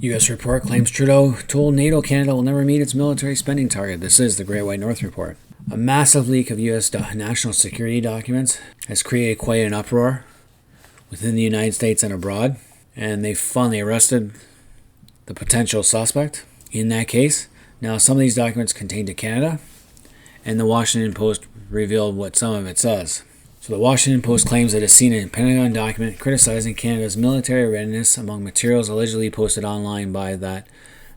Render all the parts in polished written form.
U.S. report claims Trudeau told NATO Canada will never meet its military spending target. This is the Great White North report. A massive leak of U.S. national security documents has created quite an uproar within the United States and abroad, and they finally arrested the potential suspect in that case. Now, some of these documents contain to Canada, and the Washington Post revealed what some of it says. So the Washington Post claims it has seen a Pentagon document criticizing Canada's military readiness among materials allegedly posted online by that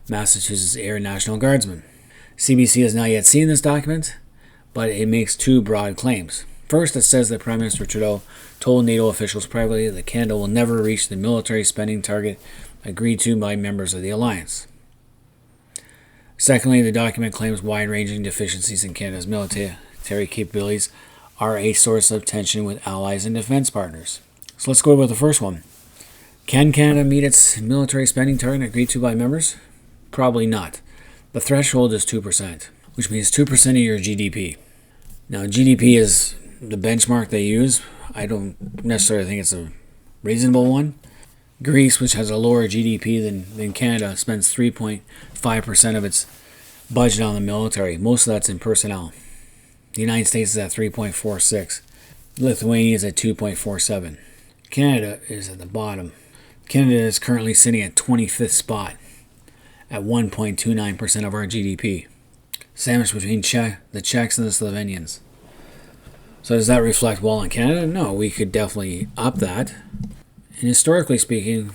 Massachusetts Air National Guardsman. CBC has not yet seen this document, but it makes two broad claims. First, it says that Prime Minister Trudeau told NATO officials privately that Canada will never reach the military spending target agreed to by members of the alliance. Secondly, the document claims wide-ranging deficiencies in Canada's military capabilities are a source of tension with allies and defense partners. So let's go with the first one. Can Canada meet its military spending target agreed to by members? Probably not. The threshold is 2%, which means 2% of your GDP. Now, GDP is the benchmark they use. I don't necessarily think it's a reasonable one. Greece, which has a lower GDP than Canada, spends 3.5% of its budget on the military. Most of that's in personnel. The United States is at 3.46. Lithuania is at 2.47. Canada is at the bottom. Canada is currently sitting at 25th spot at 1.29% of our GDP. Sandwiched between the Czechs and the Slovenians. So does that reflect well on Canada? No, we could definitely up that. And historically speaking,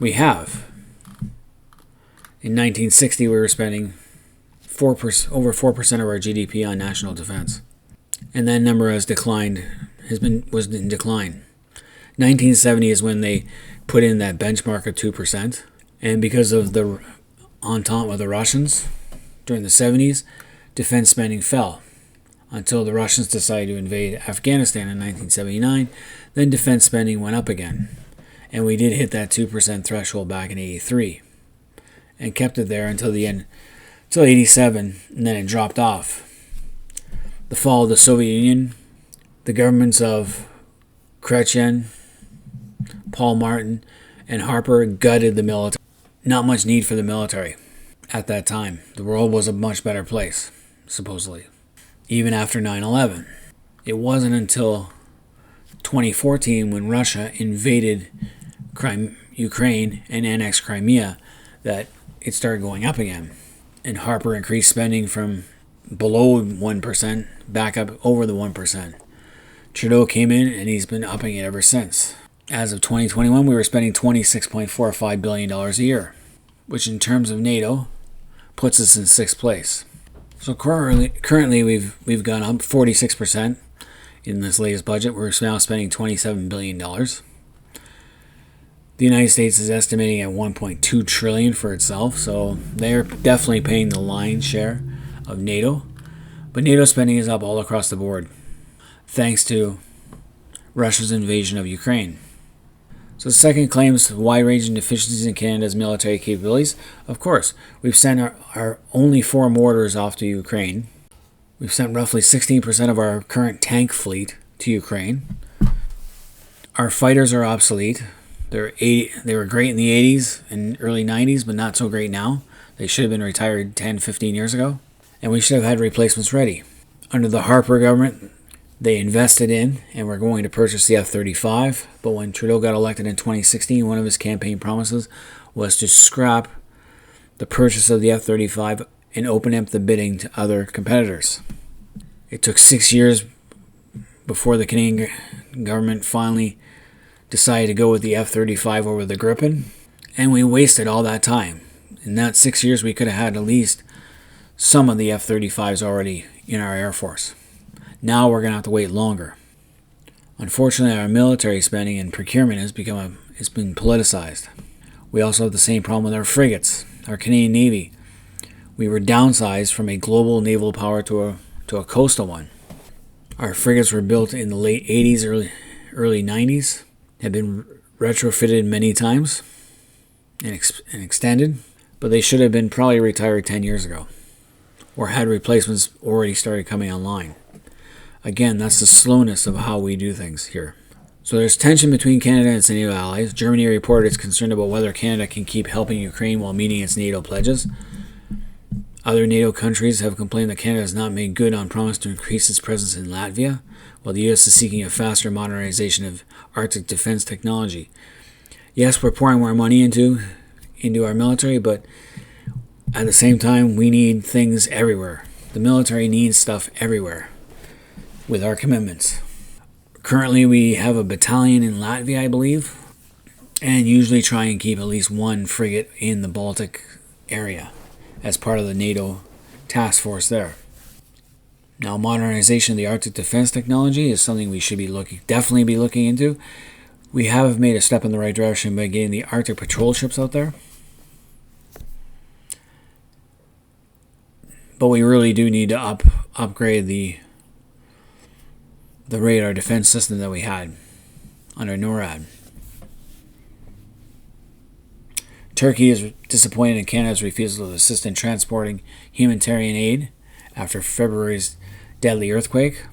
we have. In 1960, we were spending over 4% of our GDP on national defense, and that number has declined. Was in decline. 1970 is when they put in that benchmark of 2%, and because of the entente with the Russians during the 70s, defense spending fell until the Russians decided to invade Afghanistan in 1979. Then defense spending went up again, and we did hit that 2% threshold back in '83, and kept it there until the end. Until '87, and then it dropped off. The fall of the Soviet Union, the governments of Chrétien, Paul Martin, and Harper gutted the military. Not much need for the military at that time. The world was a much better place, supposedly, even after 9/11. It wasn't until 2014 when Russia invaded Ukraine and annexed Crimea that it started going up again. And Harper increased spending from below 1% back up over the 1%. Trudeau came in and he's been upping it ever since. As of 2021, we were spending $26.45 billion a year, which in terms of NATO puts us in 6th place. So currently we've gone up 46% in this latest budget. We're now spending $27 billion. The United States is estimating at $1.2 trillion for itself, so they're definitely paying the lion's share of NATO. But NATO spending is up all across the board, thanks to Russia's invasion of Ukraine. So the second claims wide-ranging deficiencies in Canada's military capabilities. Of course, we've sent our only 4 mortars off to Ukraine. We've sent roughly 16% of our current tank fleet to Ukraine. Our fighters are obsolete. They were great in the 80s and early 90s, but not so great now. They should have been retired 10, 15 years ago. And we should have had replacements ready. Under the Harper government, they invested in and were going to purchase the F-35. But when Trudeau got elected in 2016, one of his campaign promises was to scrap the purchase of the F-35 and open up the bidding to other competitors. It took 6 years before the Canadian government finally decided to go with the F-35 over the Gripen, and we wasted all that time. In that 6 years, we could have had at least some of the F-35s already in our Air Force. Now we're going to have to wait longer. Unfortunately, our military spending and procurement has been politicized. We also have the same problem with our frigates, our Canadian Navy. We were downsized from a global naval power to a coastal one. Our frigates were built in the late 80s, early 90s. Have been retrofitted many times and extended, but they should have been probably retired 10 years ago or had replacements already started coming online. Again, that's the slowness of how we do things here. So there's tension between Canada and its NATO allies. Germany reported it's concerned about whether Canada can keep helping Ukraine while meeting its NATO pledges. Other NATO countries have complained that Canada has not made good on promise to increase its presence in Latvia, while the U.S. is seeking a faster modernization of Arctic defense technology. Yes, we're pouring more money into our military, but at the same time, we need things everywhere. The military needs stuff everywhere with our commitments. Currently, we have a battalion in Latvia, I believe, and usually try and keep at least one frigate in the Baltic area as part of the NATO task force there. Now, modernization of the Arctic defense technology is something we should definitely be looking into. We have made a step in the right direction by getting the Arctic patrol ships out there. But we really do need to upgrade the radar defense system that we had under NORAD. Turkey is disappointed in Canada's refusal to assist in transporting humanitarian aid after February's deadly earthquake.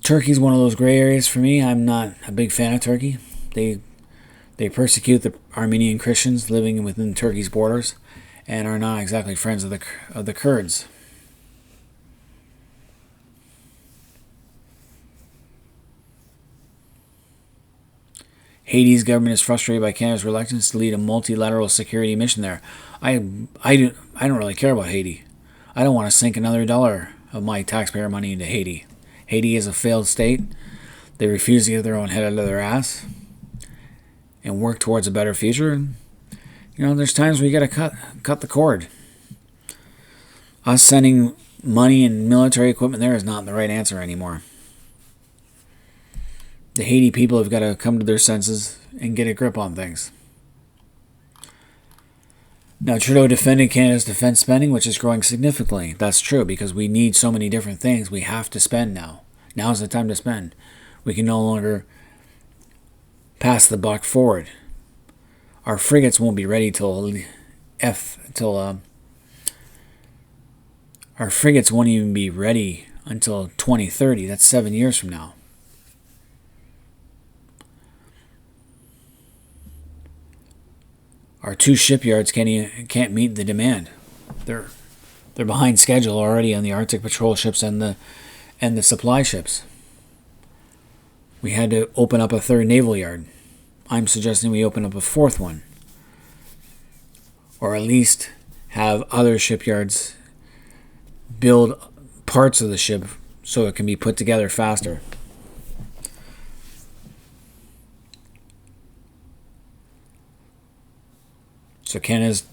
Turkey's one of those gray areas for me. I'm not a big fan of Turkey. They persecute the Armenian Christians living within Turkey's borders and are not exactly friends of the Kurds. Haiti's government is frustrated by Canada's reluctance to lead a multilateral security mission there. I don't really care about Haiti. I don't want to sink another dollar of my taxpayer money into Haiti. Haiti is a failed state. They refuse to get their own head out of their ass and work towards a better future. And, there's times where you got to cut the cord. Us sending money and military equipment there is not the right answer anymore. The Haiti people have got to come to their senses and get a grip on things. Now, Trudeau defended Canada's defense spending, which is growing significantly. That's true, because we need so many different things. We have to spend now. Now's the time to spend. We can no longer pass the buck forward. Our frigates won't be ready our frigates won't even be ready until 2030. That's 7 years from now. Our two shipyards can't meet the demand. They're behind schedule already on the Arctic patrol ships and the supply ships. We had to open up a third naval yard. I'm suggesting we open up a fourth one, or at least have other shipyards build parts of the ship so it can be put together faster. So Canada's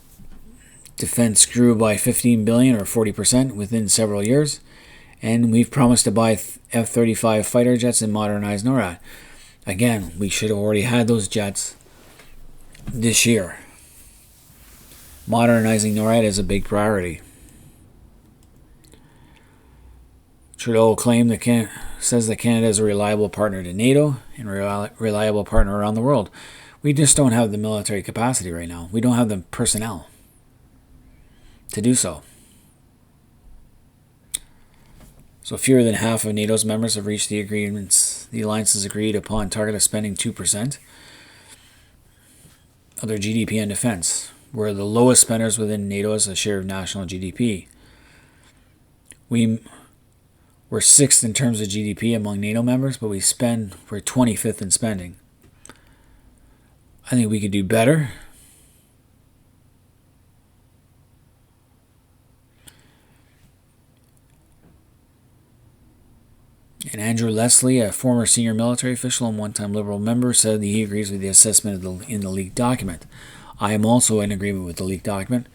defense grew by 15 billion or 40% within several years, and we've promised to buy F-35 fighter jets and modernize NORAD. Again, we should have already had those jets this year. Modernizing NORAD is a big priority. Trudeau claimed says that Canada is a reliable partner to NATO and a reliable partner around the world. We just don't have the military capacity right now. We don't have the personnel to do so. So fewer than half of NATO's members have reached the agreements. The alliance has agreed upon target of spending 2% of their GDP on defense. We're the lowest spenders within NATO as a share of national GDP. We're 6th in terms of GDP among NATO members, but we're 25th in spending. I think we could do better. And Andrew Leslie, a former senior military official and one-time Liberal member, said that he agrees with the assessment in the leaked document. I am also in agreement with the leaked document.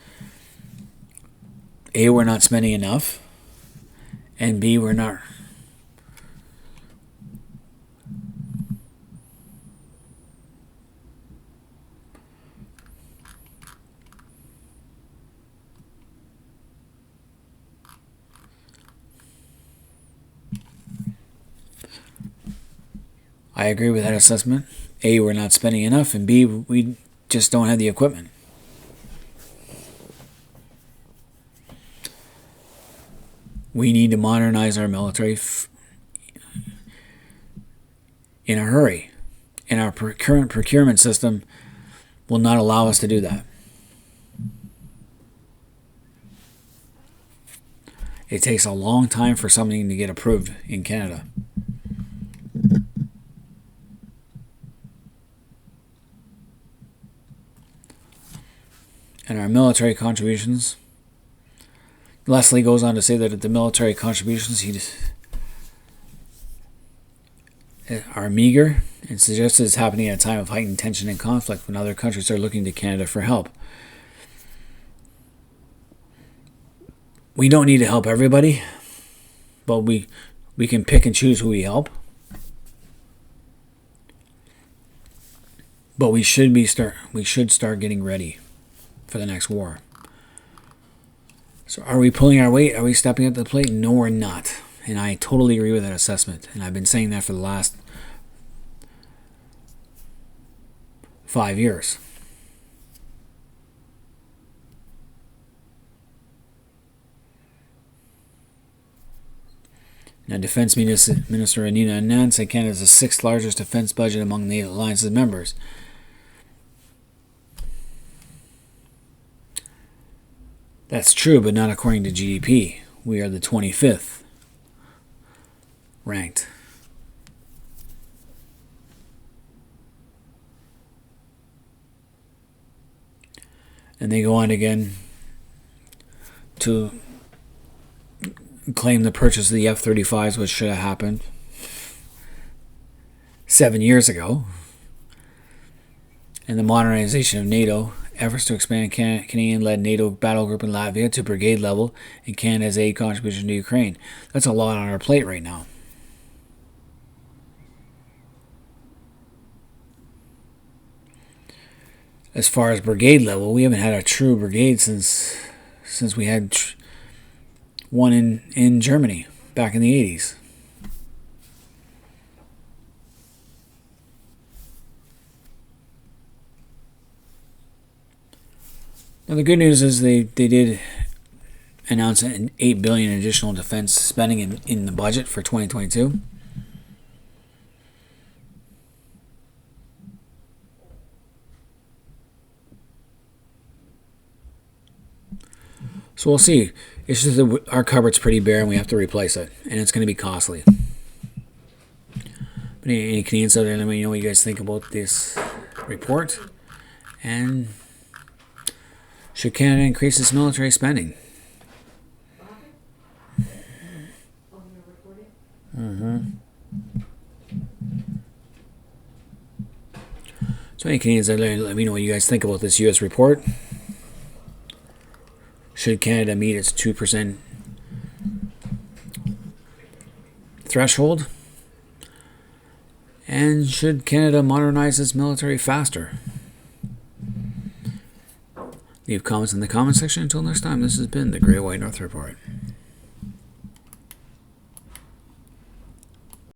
A, we're not spending enough. And B, we're not... I agree with that assessment. A, we're not spending enough, and B, we just don't have the equipment. We need to modernize our military in a hurry. And our current procurement system will not allow us to do that. It takes a long time for something to get approved in Canada. And our military contributions, Leslie goes on to say that the military contributions are meager and suggests it's happening at a time of heightened tension and conflict when other countries are looking to Canada for help. We don't need to help everybody, but we can pick and choose who we help. But we should start getting ready for the next war. So are we pulling our weight? Are we stepping up to the plate? No, we're not. And I totally agree with that assessment. And I've been saying that for the last 5 years. Now, Defense Minister Anina Anand said Canada is the 6th largest defense budget among NATO alliance's members. That's true, but not according to GDP. We are the 25th ranked. And they go on again to claim the purchase of the F-35s, which should have happened 7 years ago. And the modernization of NATO, efforts to expand Canadian-led NATO battle group in Latvia to brigade level, and Canada's aid contribution to Ukraine. That's a lot on our plate right now. As far as brigade level, we haven't had a true brigade since we had one in Germany back in the 80s. Now the good news is they did announce an $8 billion additional defense spending in the budget for 2022. So we'll see. It's just that our cupboard's pretty bare and we have to replace it. And it's going to be costly. But any Canadians out there, let me know what you guys think about this report. And should Canada increase its military spending? So any Canadians out there, let me know what you guys think about this U.S. report. Should Canada meet its 2% threshold? And should Canada modernize its military faster? Leave comments in the comment section. Until next time, this has been the Great White North Report.